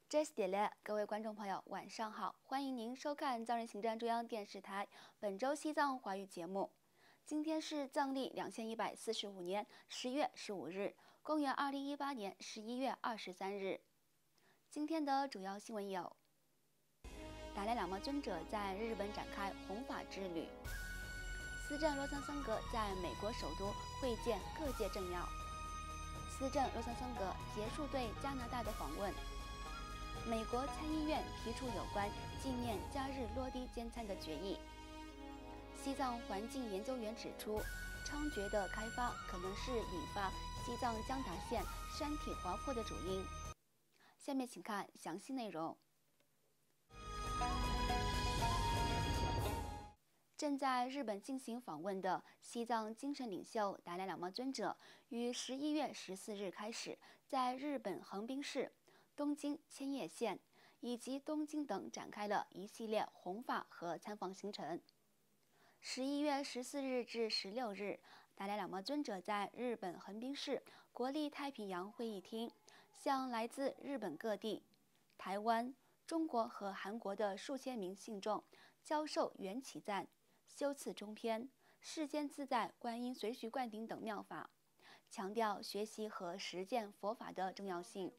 这是点了，各位观众朋友，晚上好，欢迎您收看藏人行政中央电视台本周西藏华语节目。今天是藏历2145年10月15日，公元2018年11月23日。今天的主要新闻有：达赖喇嘛尊者在日本展开弘法之旅；司政洛桑桑格在美国首都会见各界政要；司政洛桑桑格结束对加拿大的访问。美国参议院提出有关纪念加日落地间餐的决议。西藏环境研究员指出，猖獗的开发可能是引发西藏江达县山体滑坡的主因。下面请看详细内容。正在日本进行访问的西藏精神领袖达赖喇嘛尊者，于11月14日开始在日本横滨市、东京千叶县以及东京等展开了一系列弘法和参访行程。11月14日至16日，达赖喇嘛尊者在日本横滨市国立太平洋会议厅，向来自日本各地、台湾、中国和韩国的数千名信众教授缘起赞、修次中篇、世间自在观音随许灌顶等妙法，强调学习和实践佛法的重要性。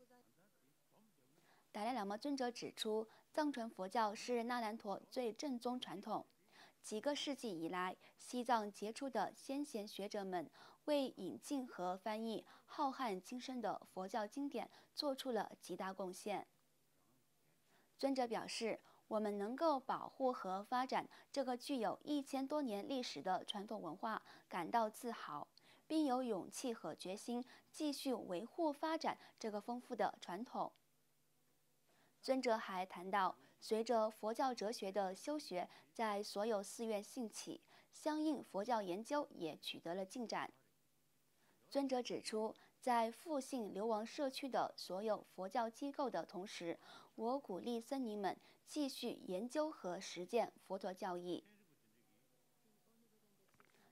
达赖喇嘛尊者指出，藏传佛教是那兰陀最正宗传统。几个世纪以来，西藏杰出的先贤学者们为引进和翻译浩瀚精深的佛教经典做出了极大贡献。尊者表示，我们能够保护和发展这个具有1000多年历史的传统文化感到自豪，并有勇气和决心继续维护发展这个丰富的传统。尊者还谈到，随着佛教哲学的修学在所有寺院兴起，相应佛教研究也取得了进展。尊者指出，在复兴流亡社区的所有佛教机构的同时，我鼓励僧尼们继续研究和实践佛陀教义。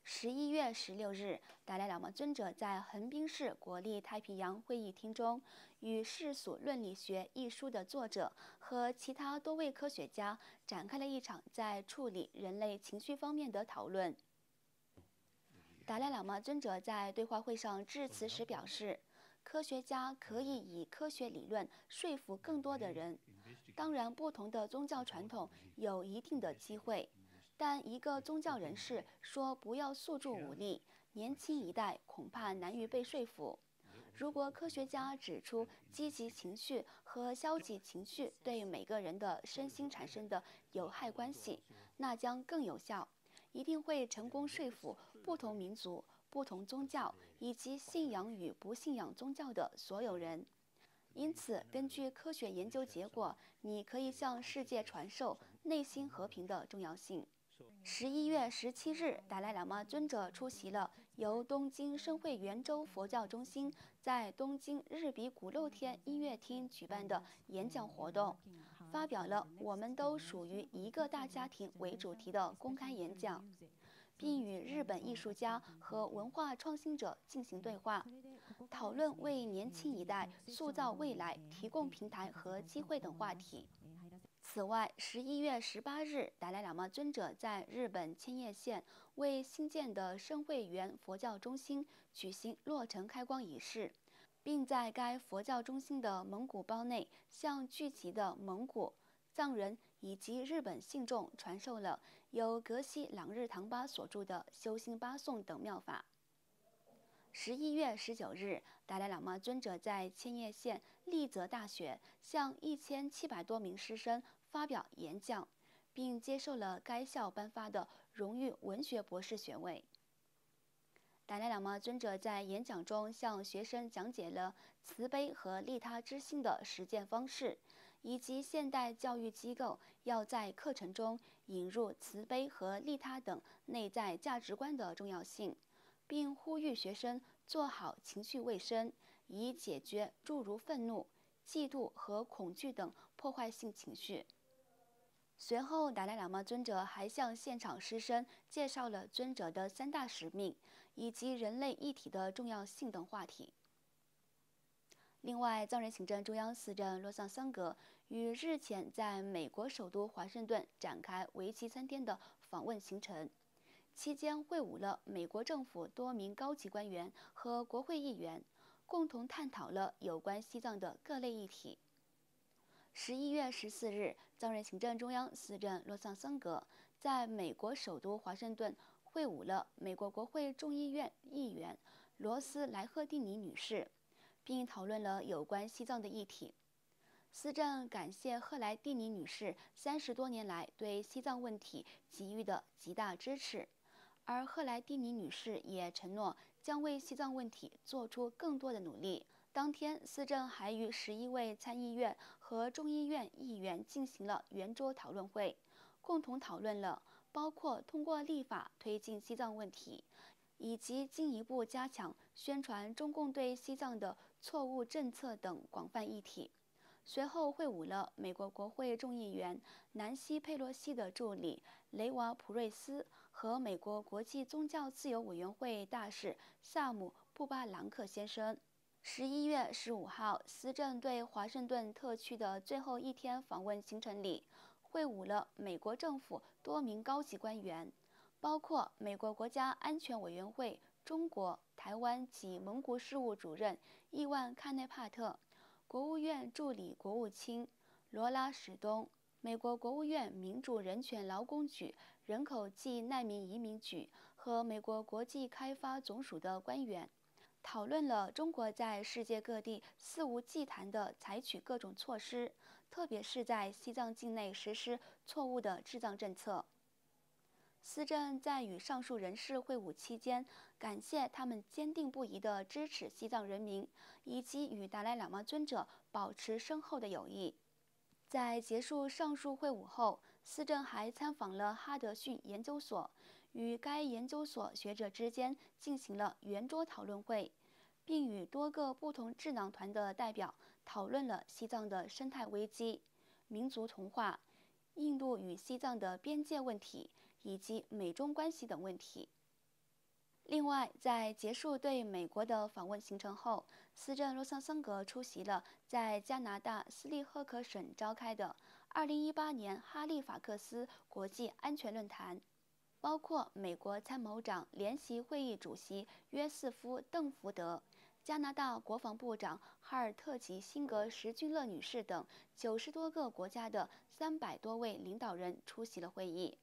11月16日，达赖喇嘛尊者在横滨市国立太平洋会议厅中，与《世俗论理学》一书的作者和其他多位科学家展开了一场在处理人类情绪方面的讨论。达赖喇嘛尊者在对话会上致辞时表示，科学家可以以科学理论说服更多的人。当然，不同的宗教传统有一定的机会。但一个宗教人士说不要诉诸武力，年轻一代恐怕难于被说服。如果科学家指出积极情绪和消极情绪对每个人的身心产生的有害关系，那将更有效，一定会成功说服不同民族、不同宗教以及信仰与不信仰宗教的所有人。因此，根据科学研究结果，你可以向世界传授内心和平的重要性。11月17日，达赖喇嘛尊者出席了由东京深汇圆州佛教中心在东京日比谷露天音乐厅举办的演讲活动，发表了“我们都属于一个大家庭”为主题的公开演讲，并与日本艺术家和文化创新者进行对话，讨论为年轻一代塑造未来提供平台和机会等话题。此外，11月18日，达赖喇嘛尊者在日本千叶县为新建的深汇圆佛教中心举行落成开光仪式，并在该佛教中心的蒙古包内向聚集的蒙古、藏人以及日本信众传授了由格西朗日唐巴所著的《修心八颂》等妙法。11月19日，达赖喇嘛尊者在千叶县立泽大学向1700多名师生发表演讲，并接受了该校颁发的荣誉文学博士学位。达赖喇嘛尊者在演讲中向学生讲解了慈悲和利他之心的实践方式，以及现代教育机构要在课程中引入慈悲和利他等内在价值观的重要性，并呼吁学生做好情绪卫生，以解决诸如愤怒、嫉妒和恐惧等破坏性情绪。随后，达赖喇嘛尊者还向现场师生介绍了尊者的3大使命以及人类一体的重要性等话题。另外，藏人行政中央司政洛桑桑格于日前在美国首都华盛顿展开为期3天的访问行程，期间会晤了美国政府多名高级官员和国会议员，共同探讨了有关西藏的各类议题。11月14日，藏人行政中央司政洛桑桑格在美国首都华盛顿会晤了美国国会众议院议员罗斯莱赫蒂尼女士，并讨论了有关西藏的议题。司政感谢赫莱蒂尼女士30多年来对西藏问题给予的极大支持，而赫莱蒂尼女士也承诺将为西藏问题做出更多的努力。当天，司政还与11位参议院和众议院议员进行了圆桌讨论会，共同讨论了包括通过立法推进西藏问题，以及进一步加强宣传中共对西藏的错误政策等广泛议题。随后会晤了美国国会众议员南希·佩洛西的助理雷瓦·普瑞斯和美国国际宗教自由委员会大使萨姆·布巴朗克先生。11月15号，司政对华盛顿特区的最后1天访问行程里，会晤了美国政府多名高级官员，包括美国国家安全委员会中国、台湾及蒙古事务主任伊万·卡内帕特，国务院助理国务卿罗拉·史东，美国国务院民主人权劳工局、人口暨难民移民局和美国国际开发总署的官员，讨论了中国在世界各地肆无忌惮地采取各种措施，特别是在西藏境内实施错误的治藏政策。司政在与上述人士会晤期间，感谢他们坚定不移地支持西藏人民，以及与达赖喇嘛尊者保持深厚的友谊。在结束上述会晤后，司政还参访了哈德逊研究所，与该研究所学者之间进行了圆桌讨论会，并与多个不同智囊团的代表讨论了西藏的生态危机、民族同化、印度与西藏的边界问题以及美中关系等问题。另外，在结束对美国的访问行程后，司政洛桑桑格出席了在加拿大斯利赫克省召开的2018年哈利法克斯国际安全论坛，包括美国参谋长联席会议主席约瑟夫·邓福德、加拿大国防部长哈尔特吉辛格什君勒女士等90多个国家的300多位领导人出席了会议。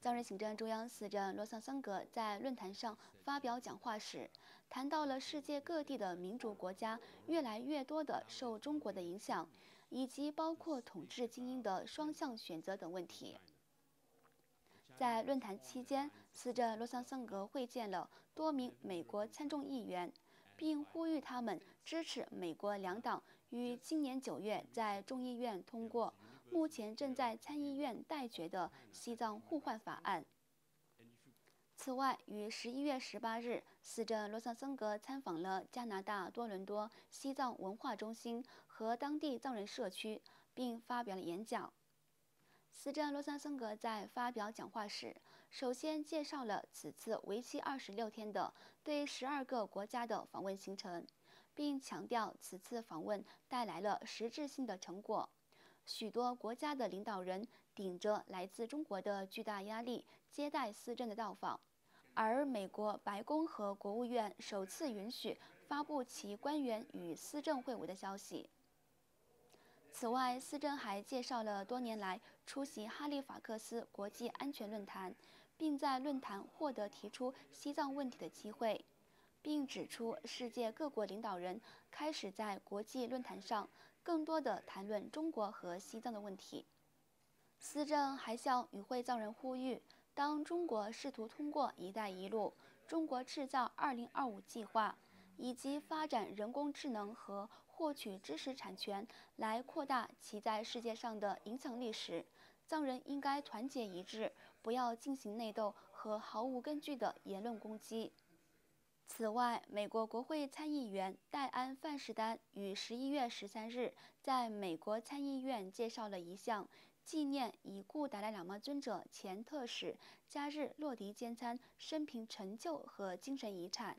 藏人行政中央司政洛桑桑格在论坛上发表讲话时，谈到了世界各地的民主国家越来越多地受中国的影响，以及包括统治精英的双向选择等问题。在论坛期间，司政洛桑桑格会见了多名美国参众议员，并呼吁他们支持美国两党于今年9月在众议院通过目前正在参议院待决的西藏互换法案。此外，于11月18日，司政洛桑桑格参访了加拿大多伦多西藏文化中心和当地藏人社区，并发表了演讲。司政洛桑桑格在发表讲话时，首先介绍了此次为期26天的对12个国家的访问行程，并强调此次访问带来了实质性的成果。许多国家的领导人顶着来自中国的巨大压力接待司政的到访，而美国白宫和国务院首次允许发布其官员与司政会晤的消息。此外，司政还介绍了多年来出席哈利法克斯国际安全论坛，并在论坛获得提出西藏问题的机会，并指出世界各国领导人开始在国际论坛上更多地谈论中国和西藏的问题。司政还向与会藏人呼吁，当中国试图通过“一带一路”、中国制造2025计划以及发展人工智能和获取知识产权来扩大其在世界上的影响力时，藏人应该团结一致，不要进行内斗和毫无根据的言论攻击。此外，美国国会参议员戴安·范士丹于11月13日在美国参议院介绍了一项纪念已故达赖喇嘛尊者前特使加日洛迪坚参生平成就和精神遗产。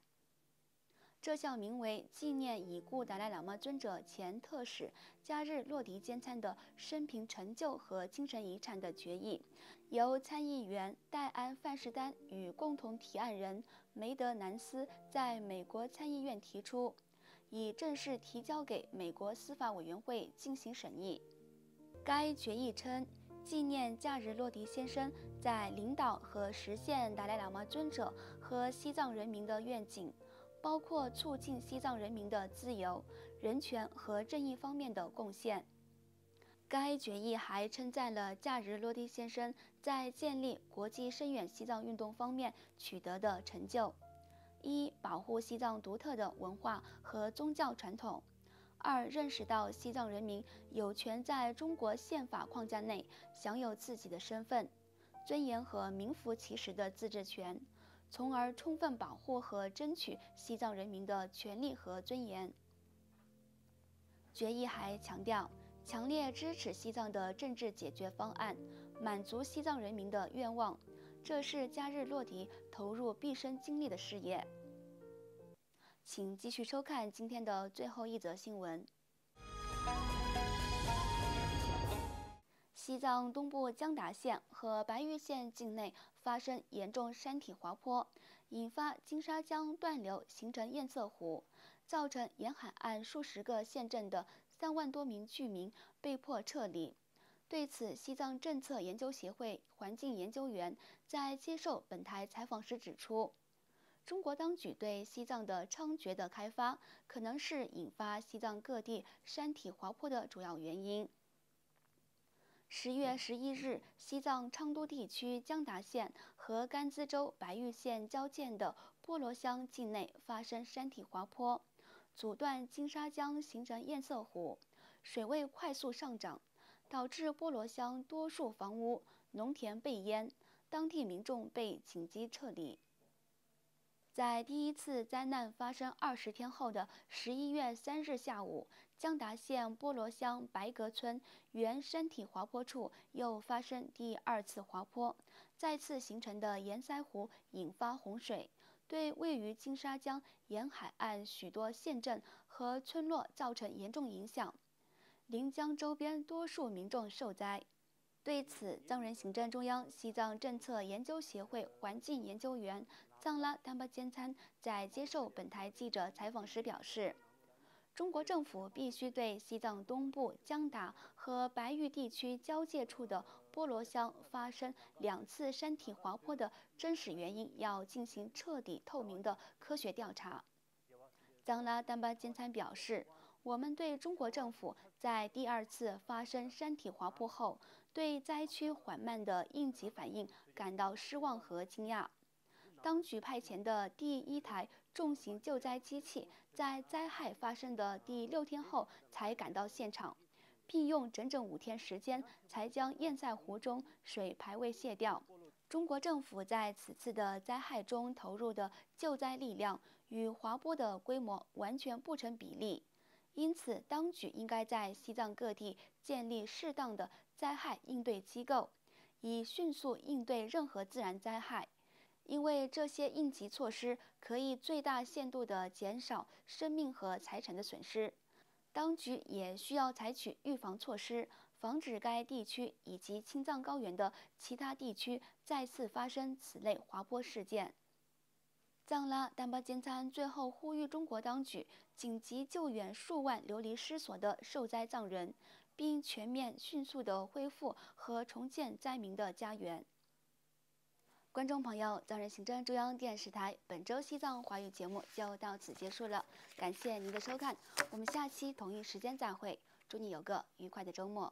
这项名为纪念已故达赖喇嘛尊者前特使加日洛迪坚参的生平成就和精神遗产的决议，由参议员戴安·范士丹与共同提案人梅德南斯在美国参议院提出，已正式提交给美国司法委员会进行审议。该决议称，纪念加日洛迪先生在领导和实现达赖喇嘛尊者和西藏人民的愿景，包括促进西藏人民的自由、人权和正义方面的贡献。该决议还称赞了加日洛迪先生在建立国际深远西藏运动方面取得的成就：一、保护西藏独特的文化和宗教传统；二、认识到西藏人民有权在中国宪法框架内享有自己的身份、尊严和名副其实的自治权，从而充分保护和争取西藏人民的权利和尊严。决议还强调，强烈支持西藏的政治解决方案，满足西藏人民的愿望，这是加日洛迪投入毕生精力的事业。请继续收看今天的最后一则新闻。西藏东部江达县和白玉县境内发生严重山体滑坡，引发金沙江断流，形成堰塞湖，造成沿海岸数十个县镇的3万多名居民被迫撤离。对此，西藏政策研究协会环境研究员在接受本台采访时指出，中国当局对西藏的猖獗的开发，可能是引发西藏各地山体滑坡的主要原因。10月11日，西藏昌都地区江达县和甘孜州白玉县交界的波罗乡境内发生山体滑坡，阻断金沙江，形成堰塞湖，水位快速上涨，导致波罗乡多数房屋、农田被淹，当地民众被紧急撤离。在第一次灾难发生20天后的11月3日下午，江达县波罗乡白格村原山体滑坡处又发生第2次滑坡，再次形成的堰塞湖引发洪水，对位于金沙江沿海岸许多县镇和村落造成严重影响，临江周边多数民众受灾。对此，藏人行政中央西藏政策研究协会环境研究员藏拉丹巴坚参在接受本台记者采访时表示，中国政府必须对西藏东部江达和白玉地区交界处的波罗乡发生2次山体滑坡的真实原因要进行彻底透明的科学调查。藏拉丹巴坚参表示，我们对中国政府在第2次发生山体滑坡后对灾区缓慢的应急反应感到失望和惊讶。当局派遣的第1台重型救灾机器在灾害发生的第6天后才赶到现场，并用整整5天时间才将堰塞湖中水排位卸掉。中国政府在此次的灾害中投入的救灾力量与滑坡的规模完全不成比例，因此当局应该在西藏各地建立适当的灾害应对机构，以迅速应对任何自然灾害，因为这些应急措施可以最大限度地减少生命和财产的损失。当局也需要采取预防措施，防止该地区以及青藏高原的其他地区再次发生此类滑坡事件。藏拉丹巴坚参最后呼吁中国当局紧急救援数万流离失所的受灾藏人，并全面迅速地恢复和重建灾民的家园。观众朋友，藏人行政中央电视台本周西藏华语节目就到此结束了，感谢您的收看，我们下期同一时间再会，祝你有个愉快的周末。